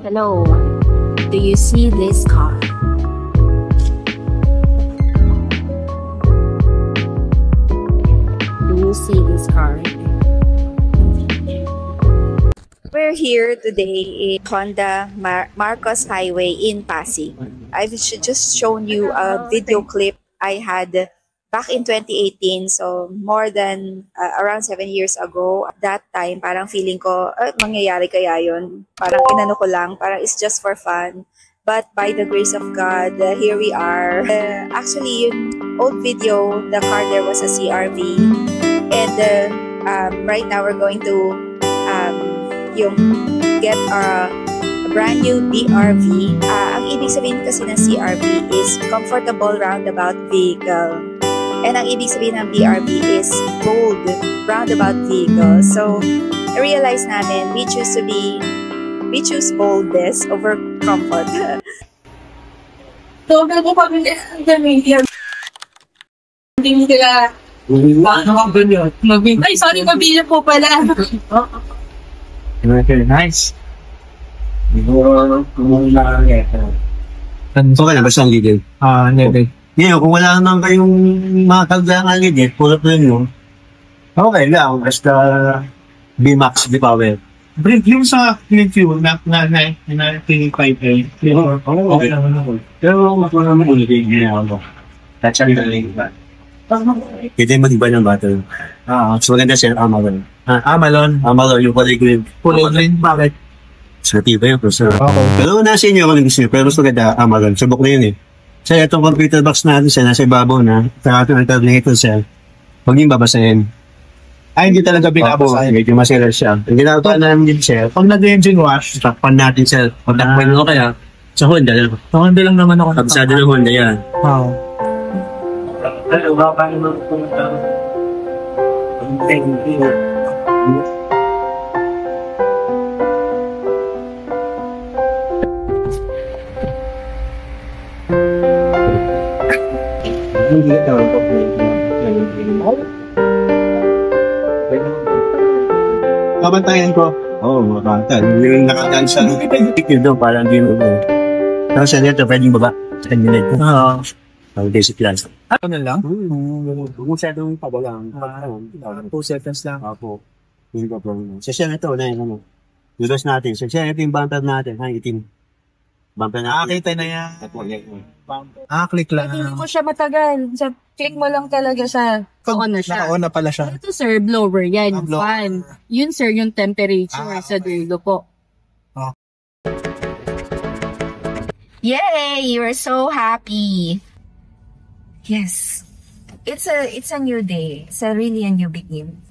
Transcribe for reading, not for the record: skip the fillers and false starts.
Hello. Do you see this car? Do you see this car? We're here today in Honda Marcos Highway in Pasig. I've just shown you a video clip I had back in 2018, so more than around 7 years ago. At that time, parang feeling ko, mangyayari kaya yun? Parang inano ko lang, parang it's just for fun. But by the grace of God, here we are. Actually, yung old video, the car there was a CRV. And right now, we're going to get a brand new BRV. Ang ibig sabihin kasi ng CRV is Comfortable Roundabout Vehicle. And ang ibig sabihin ng BRV is Bold Roundabout Vehicle. So, realize namin, we choose boldness over comfort. So, ako pa rin gamitin. Hindi sila... Paano ka ba yun? Ay, sorry, mabili po pala. Okay, nice. Okay na ba siyang legal? Hindi. Ngayon, kung wala naman kayong mga kaglangan legal, pulot rin yun. Okay lang, basta B-Max, B-Power. Brief, yung sa clean fuel na 5A. Okay naman ako. Pero matuwa naman ulit yung ginagawa. That's actually bad. Pwede mag-iba ng battle. So maganda siya, Amalon. Amalon, yung kulay green. Kulay green, bakit? Sa TV yun, sir. Okay. Pero nasa inyo ako nag-gusto nyo, pero mas maganda, Amalon. Subok na yun eh. So itong computer box natin siya, nasa ibabaw na. Sa ating alternator siya. Huwag yung babasahin. Hindi talaga binabasahin. Medyo masira siya. Yung ginagawa namin din siya, Pag nag-engine wash, takpan natin siya. Pag takpan mo kaya, sa Honda lang. so hindi lang naman ako. Kabisado ng Honda yan. Oo. Hello, baka naman pumunta. Thank you. Hindi ito ang Babantayan ko. Oo, mga bata. Yung nakadaan sa picture doon, parang hindi mo. Tapos siya nito, pwedeng baba. Sa kanya nito. Oo. Ang basic lang. Ano na lang? Kung masyadong pabalang. 2 seconds lang. Ako. Hindi ko problem. Sa siya ito, na yun. Ludos natin. Sa siya ito yung bumper natin. Itim. Bumper natin. Kita na yan. Click lang. Hindi mo siya matagal. Click mo lang talaga siya. On na siya. Naka-on na pala siya. Ito sir, blower yan. Blower. Fan. Yun sir, yung temperature sa dulo po. Yay! You are so happy. Yes. It's a new day. It's really a new beginning.